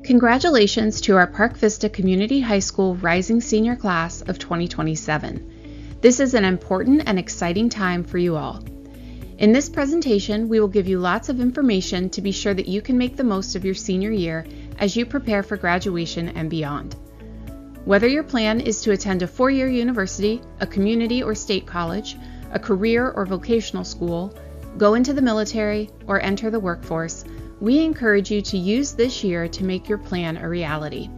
Congratulations to our Park Vista Community High School Rising Senior Class of 2027. This is an important and exciting time for you all. In this presentation, we will give you lots of information to be sure that you can make the most of your senior year as you prepare for graduation and beyond. Whether your plan is to attend a four-year university, a community or state college, a career or vocational school, go into the military, or enter the workforce, we encourage you to use this year to make your plan a reality.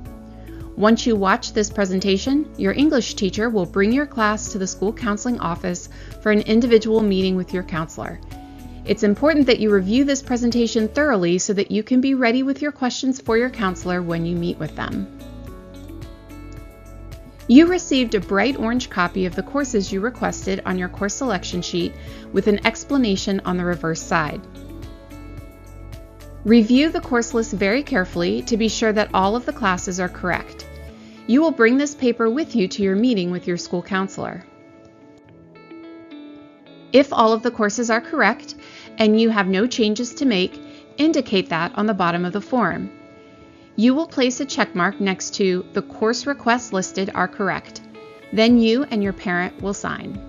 Once you watch this presentation, your English teacher will bring your class to the school counseling office for an individual meeting with your counselor. It's important that you review this presentation thoroughly so that you can be ready with your questions for your counselor when you meet with them. You received a bright orange copy of the courses you requested on your course selection sheet with an explanation on the reverse side. Review the course list very carefully to be sure that all of the classes are correct. You will bring this paper with you to your meeting with your school counselor. If all of the courses are correct and you have no changes to make, indicate that on the bottom of the form. You will place a check mark next to the course requests listed are correct. Then you and your parent will sign.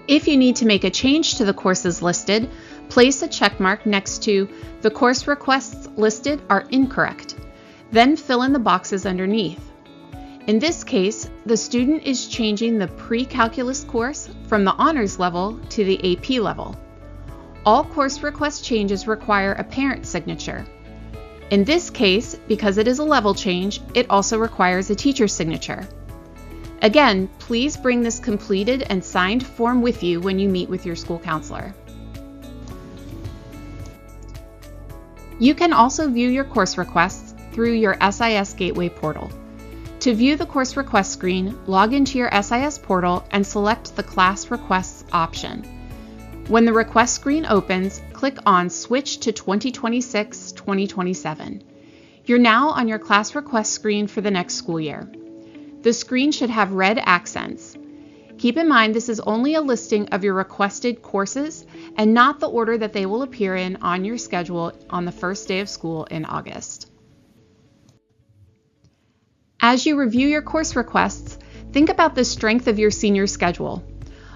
If you need to make a change to the courses listed, place a check mark next to the course requests listed are incorrect. Then fill in the boxes underneath. In this case, the student is changing the pre-calculus course from the honors level to the AP level. All course request changes require a parent signature. In this case, because it is a level change, it also requires a teacher's signature. Again, please bring this completed and signed form with you when you meet with your school counselor. You can also view your course requests through your SIS Gateway portal. To view the course request screen, log into your SIS portal and select the Class Requests option. When the request screen opens, click on Switch to 2026-2027. You're now on your class request screen for the next school year. The screen should have red accents. Keep in mind this is only a listing of your requested courses and not the order that they will appear in on your schedule on the first day of school in August. As you review your course requests, think about the strength of your senior schedule.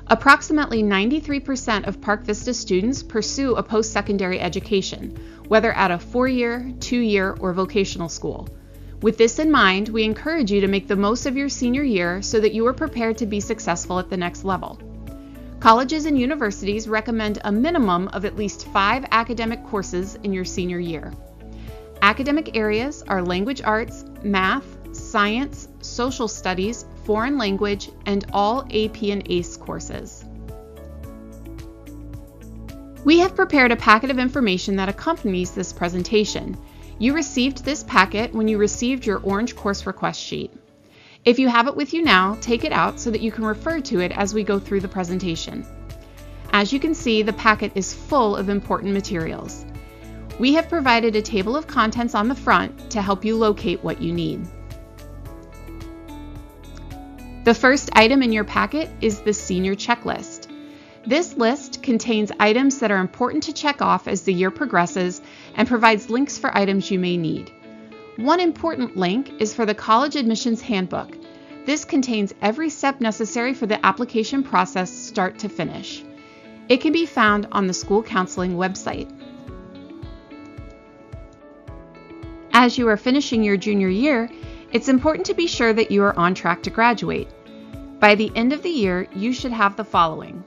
Approximately 93% of Park Vista students pursue a post-secondary education, whether at a four-year, two-year, or vocational school. With this in mind, we encourage you to make the most of your senior year so that you are prepared to be successful at the next level. Colleges and universities recommend a minimum of at least 5 academic courses in your senior year. Academic areas are language arts, math, science, social studies, foreign language, and all AP and ACE courses. We have prepared a packet of information that accompanies this presentation. You received this packet when you received your orange course request sheet. If you have it with you now, take it out so that you can refer to it as we go through the presentation. As you can see, the packet is full of important materials. We have provided a table of contents on the front to help you locate what you need. The first item in your packet is the senior checklist. This list contains items that are important to check off as the year progresses and provides links for items you may need. One important link is for the College Admissions Handbook. This contains every step necessary for the application process start to finish. It can be found on the school counseling website. As you are finishing your junior year, it's important to be sure that you are on track to graduate. By the end of the year, you should have the following: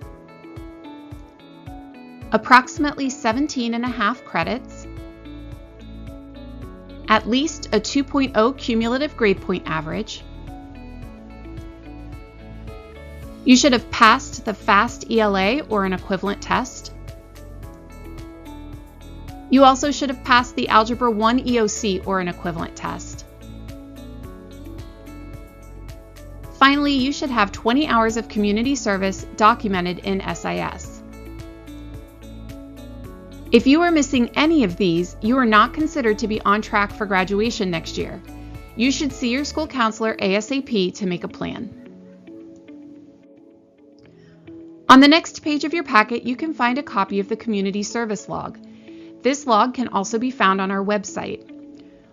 approximately 17.5 credits, at least a 2.0 cumulative grade point average. You should have passed the FAST ELA or an equivalent test. You also should have passed the Algebra 1 EOC or an equivalent test. Finally, you should have 20 hours of community service documented in SIS. If you are missing any of these, you are not considered to be on track for graduation next year. You should see your school counselor ASAP to make a plan. On the next page of your packet, you can find a copy of the community service log. This log can also be found on our website.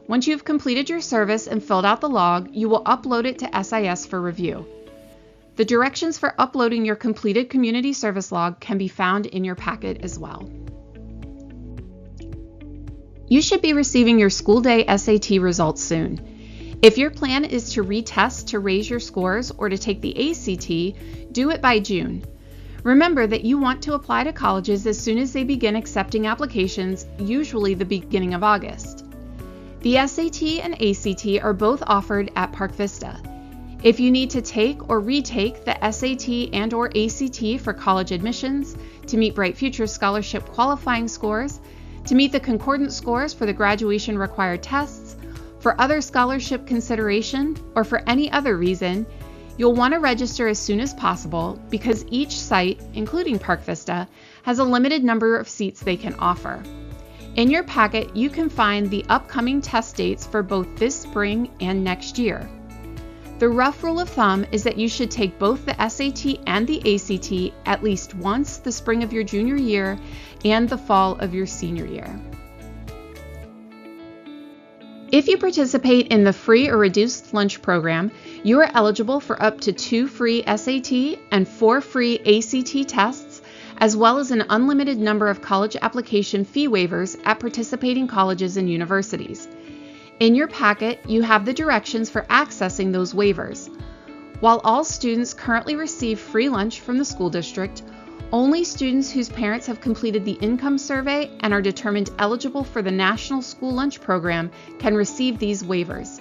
Once you've completed your service and filled out the log, you will upload it to SIS for review. The directions for uploading your completed community service log can be found in your packet as well. You should be receiving your school day SAT results soon. If your plan is to retest to raise your scores or to take the ACT, do it by June. Remember that you want to apply to colleges as soon as they begin accepting applications, usually the beginning of August. The SAT and ACT are both offered at Park Vista. If you need to take or retake the SAT and/or ACT for college admissions, to meet Bright Future Scholarship qualifying scores, to meet the concordant scores for the graduation required tests, for other scholarship consideration, or for any other reason, you'll want to register as soon as possible because each site, including Park Vista, has a limited number of seats they can offer. In your packet, you can find the upcoming test dates for both this spring and next year. The rough rule of thumb is that you should take both the SAT and the ACT at least once the spring of your junior year and the fall of your senior year. If you participate in the free or reduced lunch program, you are eligible for up to 2 free SAT and 4 free ACT tests, as well as an unlimited number of college application fee waivers at participating colleges and universities. In your packet, you have the directions for accessing those waivers. While all students currently receive free lunch from the school district, only students whose parents have completed the income survey and are determined eligible for the National School Lunch Program can receive these waivers.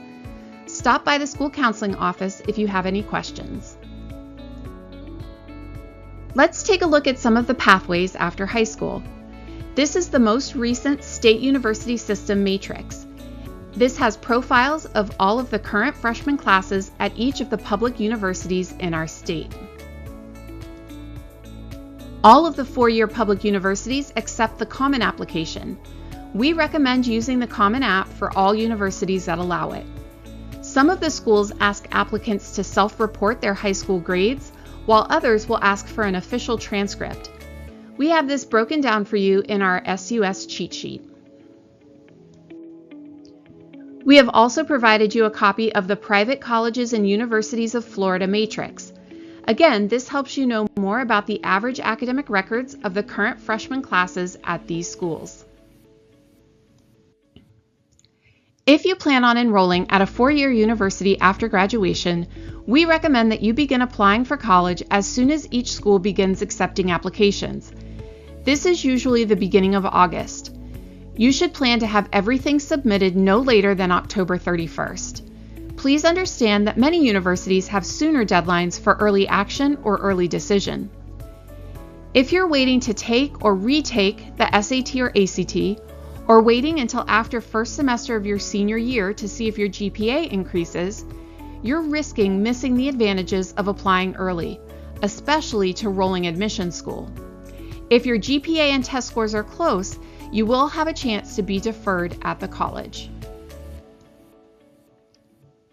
Stop by the school counseling office if you have any questions. Let's take a look at some of the pathways after high school. This is the most recent state university system matrix. This has profiles of all of the current freshman classes at each of the public universities in our state. All of the 4-year public universities accept the Common application. We recommend using the Common app for all universities that allow it. Some of the schools ask applicants to self-report their high school grades, while others will ask for an official transcript. We have this broken down for you in our SUS cheat sheet. We have also provided you a copy of the Private Colleges and Universities of Florida Matrix. Again, this helps you know more about the average academic records of the current freshman classes at these schools. If you plan on enrolling at a 4-year university after graduation, we recommend that you begin applying for college as soon as each school begins accepting applications. This is usually the beginning of August. You should plan to have everything submitted no later than October 31st. Please understand that many universities have sooner deadlines for early action or early decision. If you're waiting to take or retake the SAT or ACT, or waiting until after first semester of your senior year to see if your GPA increases, you're risking missing the advantages of applying early, especially to rolling admission school. If your GPA and test scores are close, you will have a chance to be deferred at the college.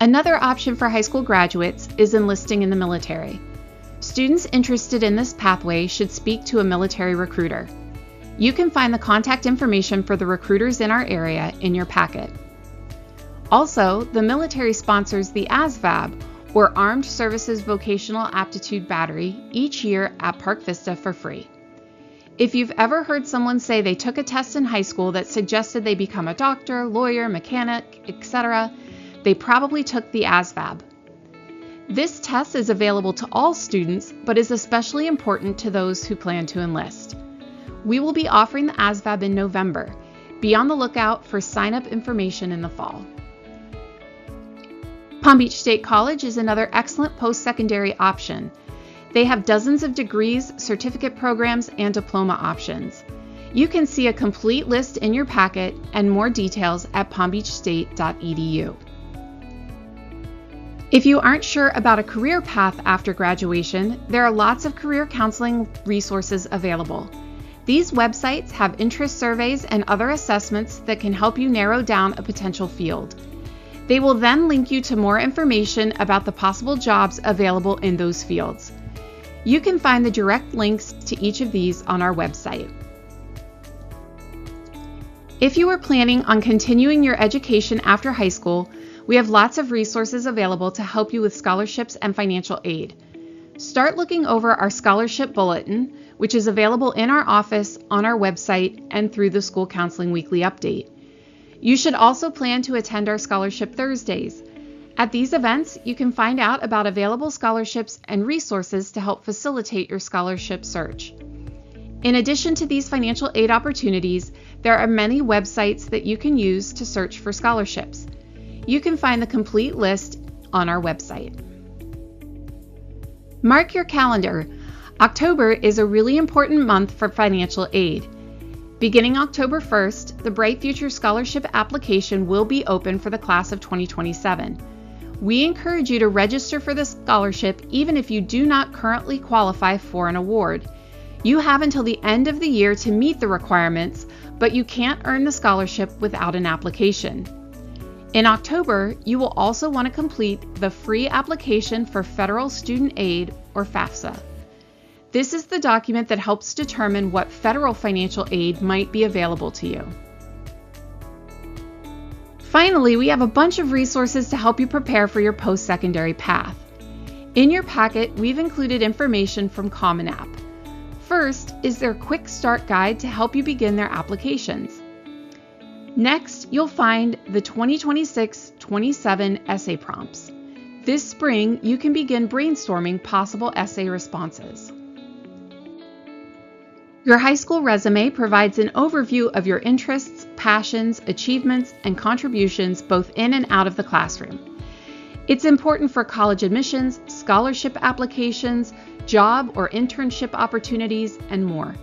Another option for high school graduates is enlisting in the military. Students interested in this pathway should speak to a military recruiter. You can find the contact information for the recruiters in our area in your packet. Also, the military sponsors the ASVAB, or Armed Services Vocational Aptitude Battery, each year at Park Vista for free. If you've ever heard someone say they took a test in high school that suggested they become a doctor, lawyer, mechanic, etc., they probably took the ASVAB. This test is available to all students, but is especially important to those who plan to enlist. We will be offering the ASVAB in November. Be on the lookout for sign-up information in the fall. Palm Beach State College is another excellent post-secondary option. They have dozens of degrees, certificate programs, and diploma options. You can see a complete list in your packet and more details at palmbeachstate.edu. If you aren't sure about a career path after graduation, there are lots of career counseling resources available. These websites have interest surveys and other assessments that can help you narrow down a potential field. They will then link you to more information about the possible jobs available in those fields. You can find the direct links to each of these on our website. If you are planning on continuing your education after high school, we have lots of resources available to help you with scholarships and financial aid. Start looking over our scholarship bulletin, which is available in our office, on our website, and through the School Counseling Weekly Update. You should also plan to attend our Scholarship Thursdays. At these events, you can find out about available scholarships and resources to help facilitate your scholarship search. In addition to these financial aid opportunities, there are many websites that you can use to search for scholarships. You can find the complete list on our website. Mark your calendar. October is a really important month for financial aid. Beginning October 1st, the Bright Future Scholarship application will be open for the class of 2027. We encourage you to register for the scholarship even if you do not currently qualify for an award. You have until the end of the year to meet the requirements, but you can't earn the scholarship without an application. In October, you will also want to complete the free application for Federal Student Aid, or FAFSA. This is the document that helps determine what federal financial aid might be available to you. Finally, we have a bunch of resources to help you prepare for your post-secondary path. In your packet, we've included information from Common App. First is their quick start guide to help you begin their applications. Next, you'll find the 2026-27 essay prompts. This spring, you can begin brainstorming possible essay responses. Your high school resume provides an overview of your interests, passions, achievements, and contributions both in and out of the classroom. It's important for college admissions, scholarship applications, job or internship opportunities, and more.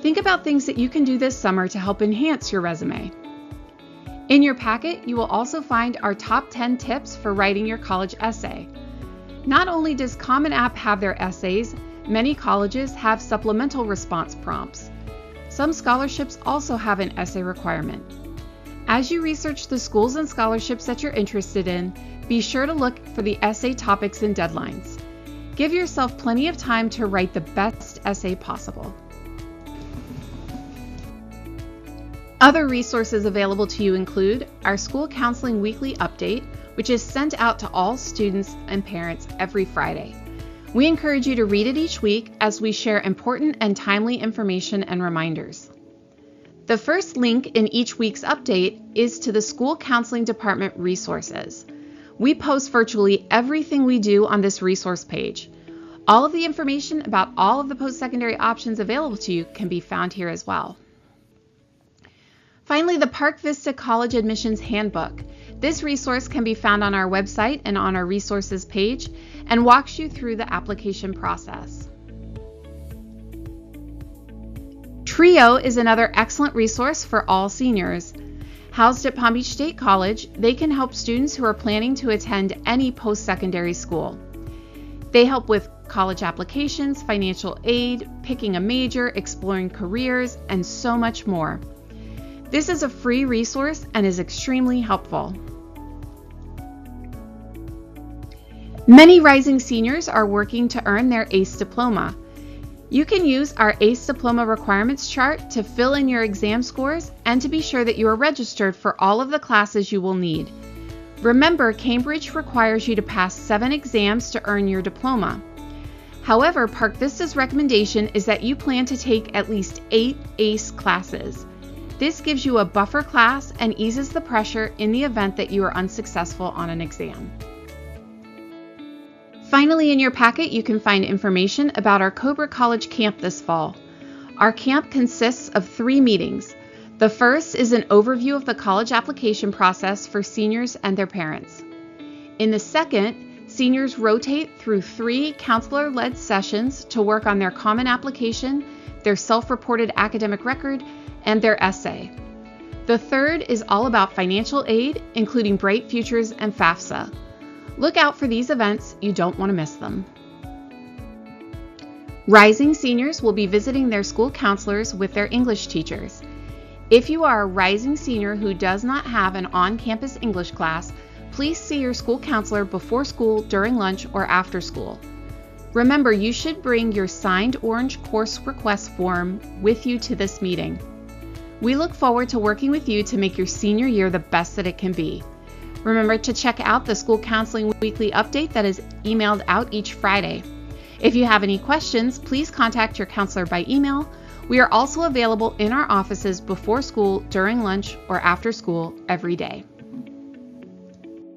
Think about things that you can do this summer to help enhance your resume. In your packet, you will also find our top 10 tips for writing your college essay. Not only does Common App have their essays, many colleges have supplemental response prompts. Some scholarships also have an essay requirement. As you research the schools and scholarships that you're interested in, be sure to look for the essay topics and deadlines. Give yourself plenty of time to write the best essay possible. Other resources available to you include our School Counseling Weekly Update, which is sent out to all students and parents every Friday. We encourage you to read it each week as we share important and timely information and reminders. The first link in each week's update is to the School Counseling Department resources. We post virtually everything we do on this resource page. All of the information about all of the post-secondary options available to you can be found here as well. Finally, the Park Vista College Admissions Handbook. This resource can be found on our website and on our resources page and walks you through the application process. TRIO is another excellent resource for all seniors. Housed at Palm Beach State College, they can help students who are planning to attend any post-secondary school. They help with college applications, financial aid, picking a major, exploring careers, and so much more. This is a free resource and is extremely helpful. Many rising seniors are working to earn their ACE diploma. You can use our ACE diploma requirements chart to fill in your exam scores and to be sure that you are registered for all of the classes you will need. Remember, Cambridge requires you to pass 7 exams to earn your diploma. However, Park Vista's recommendation is that you plan to take at least 8 ACE classes. This gives you a buffer class and eases the pressure in the event that you are unsuccessful on an exam. Finally, in your packet, you can find information about our Cobra College camp this fall. Our camp consists of 3 meetings. The first is an overview of the college application process for seniors and their parents. In the second, seniors rotate through 3 counselor-led sessions to work on their common application, their self-reported academic record, and their essay. The third is all about financial aid, including Bright Futures and FAFSA. Look out for these events, you don't want to miss them. Rising seniors will be visiting their school counselors with their English teachers. If you are a rising senior who does not have an on-campus English class, please see your school counselor before school, during lunch, or after school. Remember, you should bring your signed orange course request form with you to this meeting. We look forward to working with you to make your senior year the best that it can be. Remember to check out the School Counseling Weekly Update that is emailed out each Friday. If you have any questions, please contact your counselor by email. We are also available in our offices before school, during lunch, or after school every day.